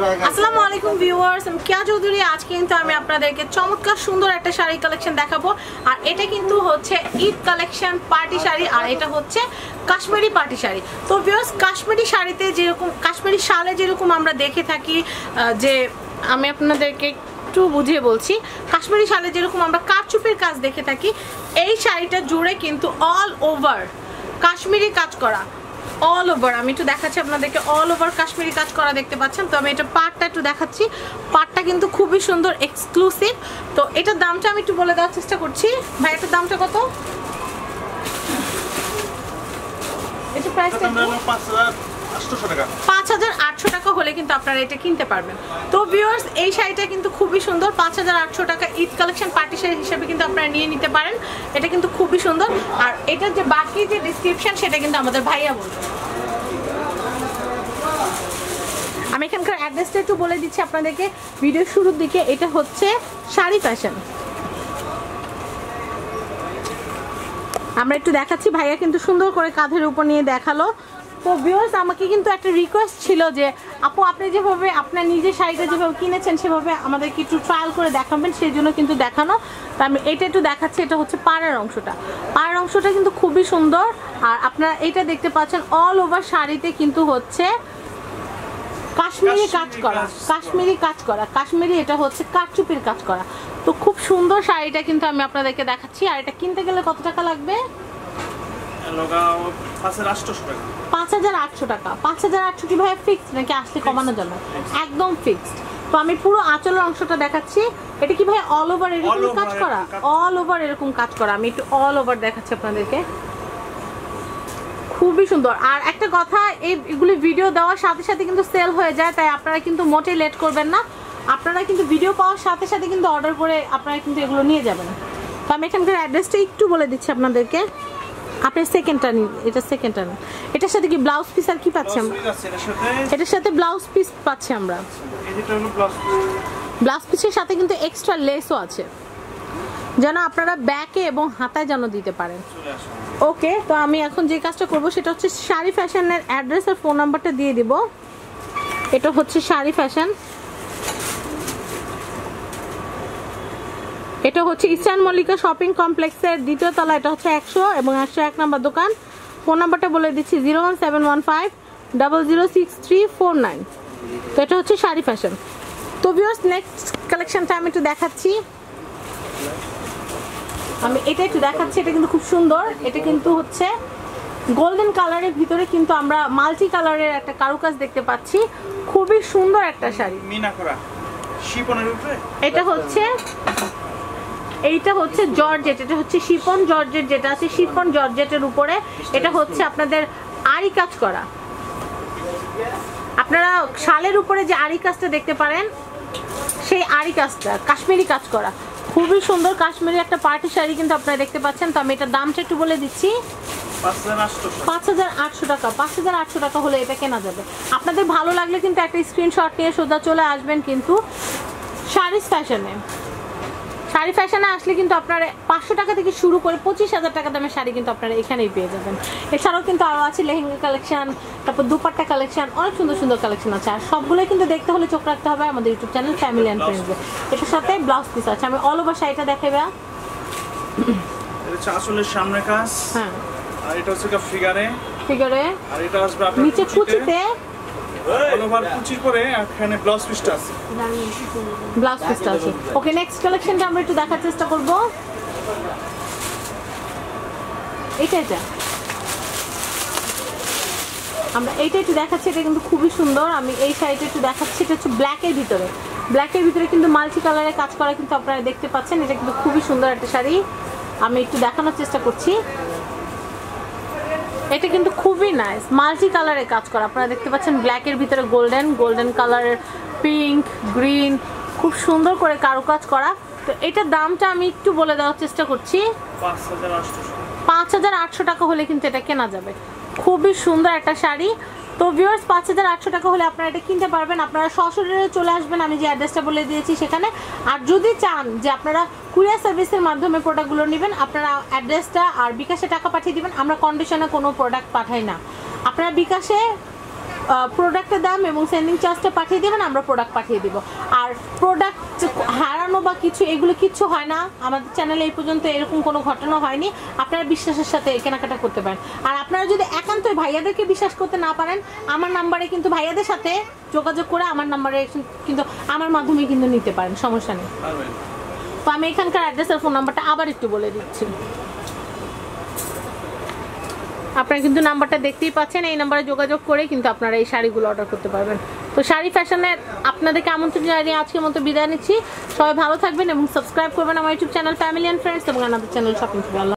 আসসালামু আলাইকুম ভিউয়ার্স, আমি কিয়া চৌধুরী। আজকে কিন্তু আমি আপনাদেরকে চমৎকার সুন্দর একটা শাড়ি কালেকশন দেখাবো। আর এটা কিন্তু হচ্ছে ঈদ কালেকশন পার্টি শাড়ি, আর এটা হচ্ছে কাশ্মীরি পার্টি শাড়ি। তো ভিউয়ার্স, কাশ্মীরি শাড়িতে যেরকম, কাশ্মীরি শালে যেরকম আমরা দেখে থাকি, যে আমি আপনাদেরকে একটু বুঝিয়ে বলছি, কাশ্মীরি শালে যেরকম আমরা কারচুপির কাজ দেখে থাকি, এই শাড়িটা জুড়ে কিন্তু অল ওভার কাশ্মীরি কাজ করা। অল ওভার আমি একটু দেখাচ্ছি আপনাদেরকে, অল ওভার কাশ্মীরি কাজ করা দেখতে পাচ্ছেন। তো আমি এটা পার্টটা একটু দেখাচ্ছি, পার্টটা কিন্তু খুবই সুন্দর, এক্সক্লুসিভ। তো এটার দামটা আমি একটু বলে দেওয়ার চেষ্টা করছি। ভাই এটার দামটা কত? এটা প্রাইসটা 5800 টাকা হলে কিন্তু আপনারা এটা কিনতে পারবেন। তো ভিউয়ার্স, এই শাড়িটা কিন্তু খুবই সুন্দর, 5800 টাকা ঈদ কালেকশন পার্টি শাড়ি হিসেবে কিন্তু আপনারা নিয়ে নিতে পারেন। এটা কিন্তু খুবই সুন্দর। আর এটার যে বাকি যে ডেসক্রিপশন সেটা কিন্তু আমাদের ভাইয়া বলবে। আমি এখানকার অ্যাড্রেসটা একটু বলে দিচ্ছি আপনাদেরকে ভিডিও শুরুর দিকে। এটা হচ্ছে শাড়ি ফ্যাশন। আমরা একটু দেখাচ্ছি, ভাইয়া কিন্তু সুন্দর করে কাঁধের উপর নিয়ে দেখালো। তো ভিউয়ার্স, আমাকে কিন্তু একটা রিকোয়েস্ট ছিল যে আপু আপনি যেভাবে আপনার নিজের শাড়িটা যেভাবে কিনেছেন সেভাবে আমাদেরকে একটু ট্রায়াল করে দেখাবেন, সেই জন্য কিন্তু দেখানো। তো আমি এটা একটু দেখাচ্ছি। এটা হচ্ছে পাড়ের অংশটা, পাড়ের অংশটা কিন্তু খুবই সুন্দর। আর আপনারা এটা দেখতে পাচ্ছেন অল ওভার শাড়িতে কিন্তু হচ্ছে কাশ্মীরি কাজ করা, কাশ্মীরি কাজ করা, কাশ্মীরি এটা হচ্ছে কারচুপির কাজ করা। তো খুব সুন্দর শাড়িটা কিন্তু আমি আপনাদেরকে দেখাচ্ছি। আর এটা কিনতে গেলে কত টাকা লাগবে? 5800 টাকা। 5800 কি ভাই ফিক্সড নাকি আসলে কমানো যাবে? একদম ফিক্সড। তো আমি পুরো আঁচলের অংশটা দেখাচ্ছি। এটা কি ভাই অল ওভার এরকম কাজ করা? অল ওভার এরকম কাজ করা। আমি একটু অল ওভার দেখাচ্ছি আপনাদেরকে, খুবই সুন্দর। আর একটা কথা, এইগুলি ভিডিও দেওয়ার সাথে সাথে কিন্তু সেল হয়ে যায়, তাই আপনারা কিন্তু মোটেই লেট করবেন না। আপনারা কিন্তু ভিডিও পাওয়ার সাথে সাথে কিন্তু অর্ডার করে আপনারা কিন্তু এগুলো নিয়ে যাবেন। তো আমি এখানকার অ্যাড্রেসটা একটু বলে দিচ্ছি আপনাদেরকে। আপনার সেকেন্ডটা নিন, এটা সেকেন্ডটা নিন। এটার সাথে কি ব্লাউজ পিস আর কি পাচ্ছি আমরা? এটার সাথে ব্লাউজ পিস পাচ্ছি আমরা। ব্লাউজ পিসের সাথে কিন্তু এক্সট্রা লেসও আছে, যেন আপনারা ব্যাকে এবং হাতায় যেন দিতে পারেন। ওকে, তো আমি এখন যে কাজটা করব সেটা হচ্ছে শাড়ি ফ্যাশনের অ্যাড্রেস আর ফোন নাম্বারটা দিয়ে দিব। এটা হচ্ছে শাড়ি ফ্যাশন, এটা হচ্ছে ইস্টার্ন মল্লিকা শপিং কমপ্লেক্সের দ্বিতীয় তলা। এটা হচ্ছে 100 এবং 101 নম্বর দোকান। ফোন নাম্বারটা বলে দিচ্ছি 01715006349। তো এটা হচ্ছে শাড়ি ফ্যাশন। তো ভিউয়ার্স, নেক্সট কালেকশনটা আমি একটু দেখাচ্ছি। আমি এটা একটু দেখাচ্ছি, এটা কিন্তু খুব সুন্দর। এটা কিন্তু হচ্ছে গোল্ডেন কালারের ভিতরে কিন্তু আমরা মাল্টি কালারের একটা কারুকাজ দেখতে পাচ্ছি। খুবই সুন্দর একটা শাড়ি, মিনা করা শিপনের উপরে। এটা হচ্ছে, এইটা হচ্ছে জর্জেট, এটা হচ্ছে শিফন জর্জেট, যেটা আছে শিফন জর্জেটের উপরে। এটা হচ্ছে আপনাদের আরি কাজ করা। আপনারা শালের উপরে যে আরি কাজটা দেখতে পারেন, সেই আরি কাজটা কাশ্মীরি কাজ করা। খুবই সুন্দর কাশ্মীরি একটা পার্টি শাড়ি কিন্তু আপনারা দেখতে পাচ্ছেন। তো আমি এটার দামটা একটু বলে দিচ্ছি, 5800 টাকা। 5800 টাকা হলে এটা কেনা যাবে। আপনাদের ভালো লাগলে কিন্তু একটা স্ক্রিনশট নিয়ে সোজা চলে আসবেন কিন্তু শাড়ি ফ্যাশনে। শাড়ি ফ্যাশনে আসলে কিন্তু আপনারা 500 টাকা থেকে শুরু করে 25,000 টাকা দামের শাড়ি কিন্তু আপনারা এখানেই পেয়ে যাবেন। এছাড়াও কিন্তু আরও আছে লেহেঙ্গা কালেকশন, তারপর দুপাট্টা কালেকশন, অনেক সুন্দর সুন্দর কালেকশন আছে। আর সবগুলোই কিন্তু দেখতে হলে চোখ রাখতে হবে আমাদের ইউটিউব চ্যানেল ফ্যামিলি অ্যান্ড ফ্রেন্ডসে। এটার সাথে ব্লাউজ পিস আছে। আমি অল ওভার শাড়িটা দেখাইবা। এটা হচ্ছে আসলের সামনে কাজ, হ্যাঁ। আর এটা হচ্ছে ফিগারে, ফিগারে। আর এটা আসবে আপনার নিচে কুচিতে অল ওভার কুচি করে, এখানে ব্লাউজ পিসটা আছে, ব্লাউজ পিসটা আছে। ওকে, নেক্সট কালেকশনটা আমরা একটু দেখার চেষ্টা করব। এটা আমরা এইটা একটু দেখাচ্ছি। এটা কিন্তু খুবই সুন্দর। আমি এই শাড়িটা একটু দেখাচ্ছি। এটা হচ্ছে ব্ল্যাকের ভিতরে, ব্ল্যাকের ভিতরে কিন্তু মাল্টি কালারের কাজ করা কিন্তু আপনারা দেখতে পাচ্ছেন। এটা কিন্তু খুবই সুন্দর একটা শাড়ি, আমি একটু দেখানোর চেষ্টা করছি। এটা কিন্তু খুবই নাইস, মাল্টি কালারের কাজ করা। আপনারা দেখতে পাচ্ছেন ব্ল্যাকের ভিতরে গোল্ডেন, গোল্ডেন কালারের পিঙ্ক, গ্রিন, খুব সুন্দর করে কারুকাজ করা। তো এটার দামটা আমি একটু বলে দেওয়ার চেষ্টা করছি, 5800 টাকা হলে কিন্তু এটা কেনা যাবে। খুবই সুন্দর একটা শাড়ি। তো ভিউয়ার্স, 5800 টাকা হলে আপনারা এটা কিনতে পারবেন। আপনারা সরাসরি চলে আসবেন আমি যে অ্যাড্রেসটা বলে দিয়েছি সেখানে। আর যদি চান যে আপনারা কুরিয়ার সার্ভিসের মাধ্যমে প্রোডাক্টগুলো নেবেন, আপনারা অ্যাড্রেসটা আর বিকাশে টাকা পাঠিয়ে দিবেন। আমরা কন্ডিশনে কোনো প্রোডাক্ট পাঠাই না। আপনারা বিকাশে প্রোডাক্টের দাম এবং সেন্ডিং চার্জটা পাঠিয়ে দেবেন, আমরা প্রোডাক্ট পাঠিয়ে দিব। আর প্রোডাক্ট হারানো বা কিছু এগুলো কিচ্ছু হয় না, আমাদের চ্যানেলে এই পর্যন্ত এরকম কোনো ঘটনা হয়নি। আপনারা বিশ্বাসের সাথে কেনাকাটা করতে পারেন। আর আপনারা যদি একান্তই ভাইয়াদেরকে বিশ্বাস করতে না পারেন, আমার নাম্বারে কিন্তু ভাইয়াদের সাথে যোগাযোগ করে আমার নাম্বারে কিন্তু আমার মাধ্যমে কিন্তু নিতে পারেন, সমস্যা নেই। তো আমি এখানকার অ্যাড্রেস আর ফোন নাম্বারটা আবার একটু বলে দিচ্ছি। আপনারা কিন্তু নাম্বারটা দেখতেই পাচ্ছেন, এই নাম্বারে যোগাযোগ করে কিন্তু আপনারা এই শাড়িগুলো অর্ডার করতে পারবেন। তো শাড়ি ফ্যাশনের আপনাদেরকে আমন্ত্রণ জানিয়ে আজকের মতো বিদায় নিচ্ছি। সবাই ভালো থাকবেন এবং সাবস্ক্রাইব করবেন আমার YouTube channel family and friends এবং আমাদের চ্যানেল শপিং।